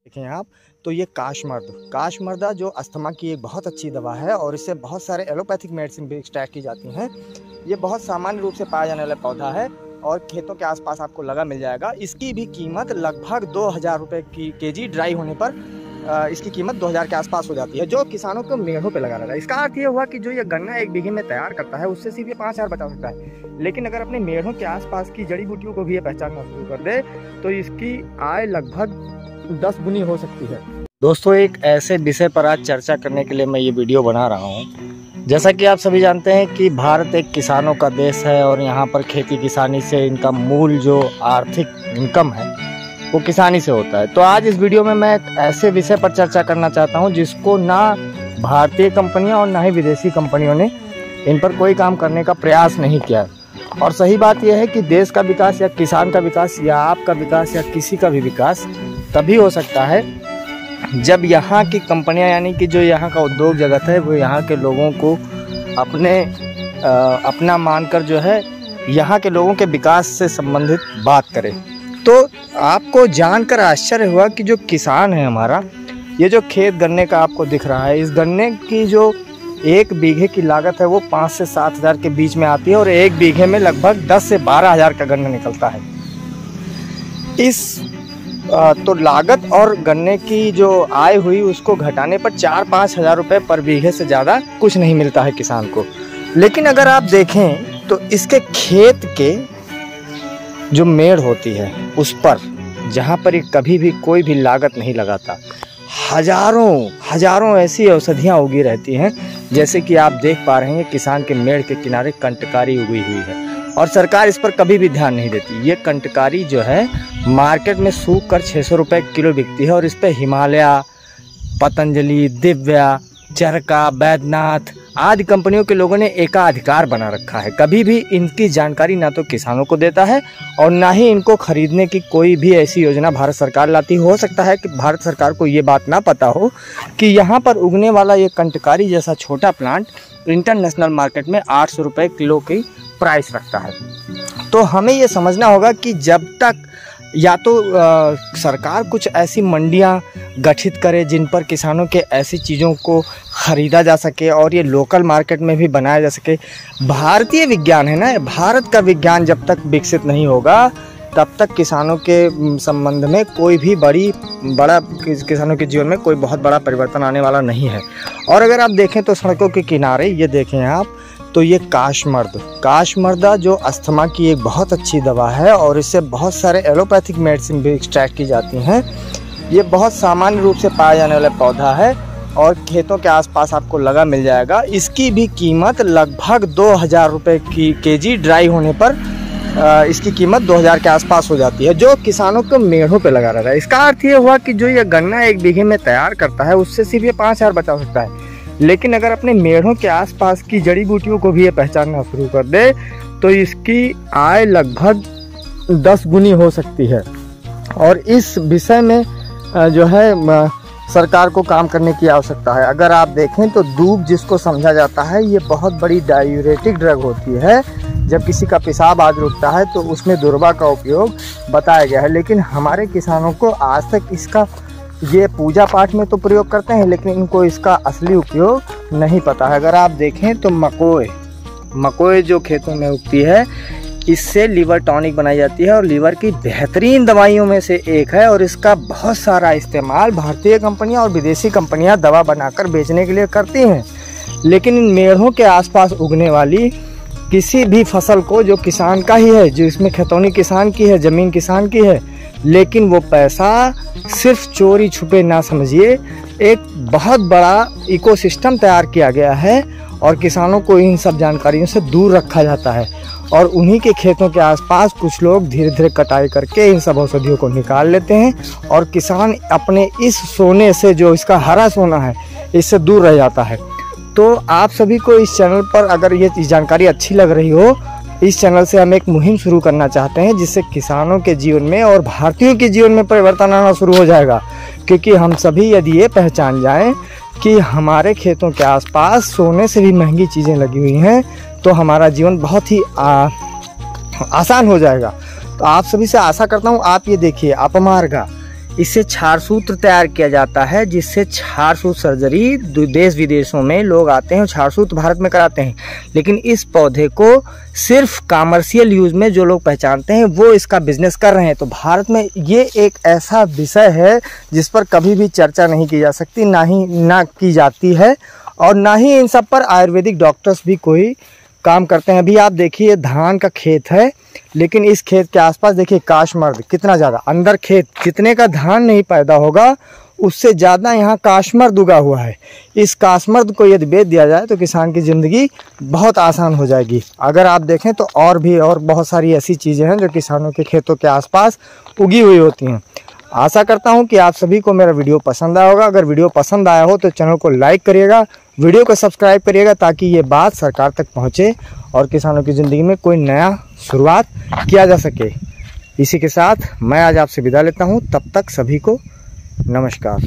देखें आप तो ये काशमर्दा जो अस्थमा की एक बहुत अच्छी दवा है और इससे बहुत सारे एलोपैथिक मेडिसिन भी एक्सट्रैक्ट की जाती हैं। ये बहुत सामान्य रूप से पाया जाने वाला पौधा है और खेतों के आसपास आपको लगा मिल जाएगा। इसकी भी कीमत लगभग 2000 रुपये की केजी ड्राई होने पर इसकी कीमत 2000 के आसपास हो जाती है, जो किसानों को मेढ़ों पे लगा रहता है। इसका अर्थ ये हुआ कि जो ये गन्ना एक बीघे में तैयार करता है उससे सिर्फ ये 5000 बचा सकता है, लेकिन अगर अपने मेढ़ों के आसपास की जड़ी बूटियों को भी ये पहचानना शुरू कर दे तो इसकी आय लगभग 10 गुनी हो सकती है। दोस्तों, एक ऐसे विषय पर आज चर्चा करने के लिए मैं ये वीडियो बना रहा हूँ। जैसा कि आप सभी जानते हैं कि भारत एक किसानों का देश है और यहाँ पर खेती किसानी से इनका मूल जो आर्थिक इनकम है वो किसानी से होता है। तो आज इस वीडियो में मैं एक ऐसे विषय पर चर्चा करना चाहता हूँ जिसको ना भारतीय कंपनियाँ और ना ही विदेशी कंपनियों ने इन पर कोई काम करने का प्रयास नहीं किया। और सही बात यह है कि देश का विकास या किसान का विकास या आपका विकास या किसी का भी विकास तभी हो सकता है जब यहाँ की कंपनियाँ यानी कि जो यहाँ का उद्योग जगत है वो यहाँ के लोगों को अपना मानकर जो है यहाँ के लोगों के विकास से संबंधित बात करे। तो आपको जानकर आश्चर्य हुआ कि जो किसान है हमारा, ये जो खेत गन्ने का आपको दिख रहा है, इस गन्ने की जो एक बीघे की लागत है वो 5 से 7 हज़ार के बीच में आती है और एक बीघे में लगभग 10 से 12 हज़ार का गन्ना निकलता है। तो लागत और गन्ने की जो आय हुई उसको घटाने पर 4-5 हज़ार रुपये पर बीघे से ज़्यादा कुछ नहीं मिलता है किसान को। लेकिन अगर आप देखें तो इसके खेत के जो मेड़ होती है उस पर, जहाँ पर ये कभी भी कोई भी लागत नहीं लगाता, हजारों ऐसी औषधियाँ उगी रहती हैं। जैसे कि आप देख पा रहे हैं किसान के मेड़ के किनारे कंटकारी उगी हुई है और सरकार इस पर कभी भी ध्यान नहीं देती। ये कंटकारी जो है मार्केट में सूख कर 600 रुपये किलो बिकती है और इस पर हिमालय, पतंजलि, दिव्या, चरका, बैद्यनाथ आदि कंपनियों के लोगों ने एकाधिकार बना रखा है। कभी भी इनकी जानकारी ना तो किसानों को देता है और ना ही इनको खरीदने की कोई भी ऐसी योजना भारत सरकार लाती। हो सकता है कि भारत सरकार को ये बात ना पता हो कि यहाँ पर उगने वाला ये कंटकारी जैसा छोटा प्लांट इंटरनेशनल मार्केट में 800 रुपये किलो की प्राइस रखता है। तो हमें ये समझना होगा कि जब तक या तो सरकार कुछ ऐसी मंडियां गठित करे जिन पर किसानों के ऐसी चीज़ों को ख़रीदा जा सके और ये लोकल मार्केट में भी बनाया जा सके। भारतीय विज्ञान है ना, भारत का विज्ञान जब तक विकसित नहीं होगा तब तक किसानों के संबंध में कोई भी बड़ा किसानों के जीवन में कोई बहुत बड़ा परिवर्तन आने वाला नहीं है। और अगर आप देखें तो सड़कों के किनारे ये देखें आप तो ये काशमर्दा जो अस्थमा की एक बहुत अच्छी दवा है और इससे बहुत सारे एलोपैथिक मेडिसिन भी एक्सट्रैक्ट की जाती हैं। ये बहुत सामान्य रूप से पाया जाने वाला पौधा है और खेतों के आसपास आपको लगा मिल जाएगा। इसकी भी कीमत लगभग 2000 रुपये की केजी ड्राई होने पर इसकी कीमत 2000 के आसपास हो जाती है, जो किसानों को मेढ़ों पे लगा रहता है। इसका अर्थ ये हुआ कि जो ये गन्ना एक बीघे में तैयार करता है उससे सिर्फ ये 5000 बचा सकता है, लेकिन अगर अपने मेढ़ों के आसपास की जड़ी बूटियों को भी ये पहचानना शुरू कर दे तो इसकी आय लगभग 10 गुनी हो सकती है। और इस विषय में जो है सरकार को काम करने की आवश्यकता है। अगर आप देखें तो दूब जिसको समझा जाता है ये बहुत बड़ी डायूरेटिक ड्रग होती है। जब किसी का पेशाब आज रुकता है तो उसमें दुर्वा का उपयोग बताया गया है, लेकिन हमारे किसानों को आज तक इसका ये पूजा पाठ में तो प्रयोग करते हैं लेकिन इनको इसका असली उपयोग नहीं पता है। अगर आप देखें तो मकोए जो खेतों में उगती है इससे लीवर टॉनिक बनाई जाती है और लीवर की बेहतरीन दवाइयों में से एक है और इसका बहुत सारा इस्तेमाल भारतीय कंपनियां और विदेशी कंपनियां दवा बनाकर बेचने के लिए करती हैं। लेकिन इन मेढ़ों के आसपास उगने वाली किसी भी फसल को जो किसान का ही है, जो इसमें खतौनी किसान की है, ज़मीन किसान की है, लेकिन वो पैसा सिर्फ चोरी छुपे ना समझिए, एक बहुत बड़ा इकोसिस्टम तैयार किया गया है और किसानों को इन सब जानकारियों से दूर रखा जाता है। और उन्हीं के खेतों के आसपास कुछ लोग धीरे धीरे कटाई करके इन सब औषधियों को निकाल लेते हैं और किसान अपने इस सोने से, जो इसका हरा सोना है, इससे दूर रह जाता है। तो आप सभी को इस चैनल पर अगर ये जानकारी अच्छी लग रही हो, इस चैनल से हम एक मुहिम शुरू करना चाहते हैं जिससे किसानों के जीवन में और भारतीयों के जीवन में परिवर्तन आना शुरू हो जाएगा। क्योंकि हम सभी यदि ये पहचान जाएं कि हमारे खेतों के आसपास सोने से भी महंगी चीज़ें लगी हुई हैं तो हमारा जीवन बहुत ही आसान हो जाएगा। तो आप सभी से आशा करता हूँ आप ये देखिए अपमार्गा, इससे क्षार सूत्र तैयार किया जाता है, जिससे क्षार सूत्र सर्जरी देश विदेशों में लोग आते हैं और क्षार सूत्र भारत में कराते हैं। लेकिन इस पौधे को सिर्फ कमर्शियल यूज में जो लोग पहचानते हैं वो इसका बिजनेस कर रहे हैं। तो भारत में ये एक ऐसा विषय है जिस पर कभी भी चर्चा नहीं की जा सकती, ना की जाती है, और ना ही इन सब पर आयुर्वेदिक डॉक्टर्स भी कोई काम करते हैं। अभी आप देखिए धान का खेत है, लेकिन इस खेत के आसपास देखिए काशमर्द कितना ज़्यादा, अंदर खेत जितने का धान नहीं पैदा होगा उससे ज़्यादा यहाँ काशमर्द उगा हुआ है। इस काशमर्द को यदि बेच दिया जाए तो किसान की ज़िंदगी बहुत आसान हो जाएगी। अगर आप देखें तो और बहुत सारी ऐसी चीज़ें हैं जो किसानों के खेतों के आसपास उगी हुई होती हैं। आशा करता हूं कि आप सभी को मेरा वीडियो पसंद आया होगा। अगर वीडियो पसंद आया हो तो चैनल को लाइक करिएगा, वीडियो को सब्सक्राइब करिएगा, ताकि ये बात सरकार तक पहुंचे और किसानों की ज़िंदगी में कोई नया शुरुआत किया जा सके। इसी के साथ मैं आज आपसे विदा लेता हूं। तब तक सभी को नमस्कार।